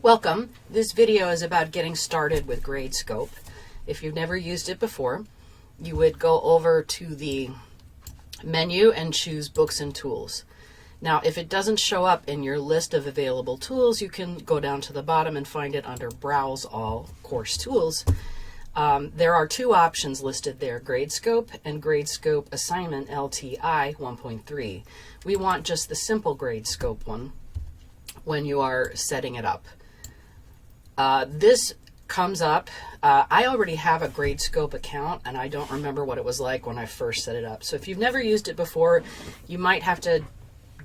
Welcome. This video is about getting started with Gradescope. If you've never used it before, you would go over to the menu and choose Books and Tools. Now, if it doesn't show up in your list of available tools, you can go down to the bottom and find it under Browse All Course Tools. There are two options listed there, Gradescope and Gradescope Assignment LTI 1.3. We want just the simple Gradescope one when you are setting it up. This comes up. I already have a Gradescope account, and I don't remember what it was like when I first set it up. So if you've never used it before, you might have to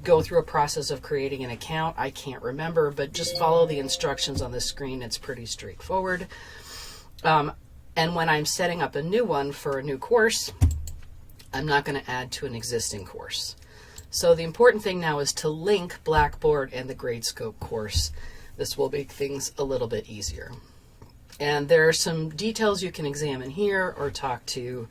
go through a process of creating an account. I can't remember, but just follow the instructions on the screen. It's pretty straightforward. And when I'm setting up a new one for a new course, I'm not going to add to an existing course. So the important thing now is to link Blackboard and the Gradescope course. This will make things a little bit easier. And there are some details you can examine here or talk to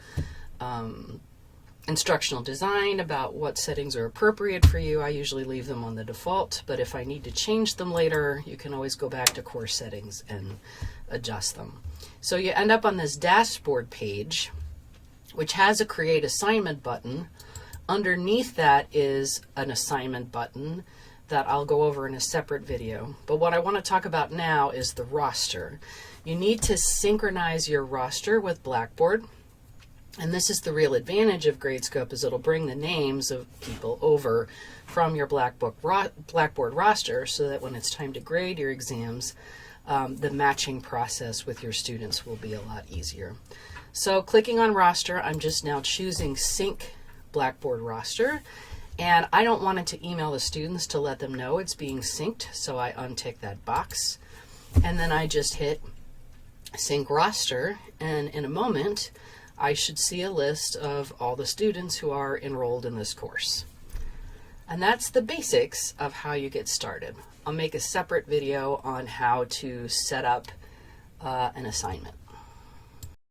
instructional design about what settings are appropriate for you. I usually leave them on the default, but if I need to change them later, you can always go back to course settings and adjust them. So you end up on this dashboard page, which has a Create Assignment button. Underneath that is an assignment button that I'll go over in a separate video. But what I want to talk about now is the roster. You need to synchronize your roster with Blackboard. And this is the real advantage of Gradescope, is it'll bring the names of people over from your Blackboard roster so that when it's time to grade your exams, the matching process with your students will be a lot easier. So clicking on roster, I'm just now choosing Sync Blackboard Roster. And I don't want it to email the students to let them know it's being synced, so I untick that box. And then I just hit Sync Roster, and in a moment, I should see a list of all the students who are enrolled in this course. And that's the basics of how you get started. I'll make a separate video on how to set up an assignment.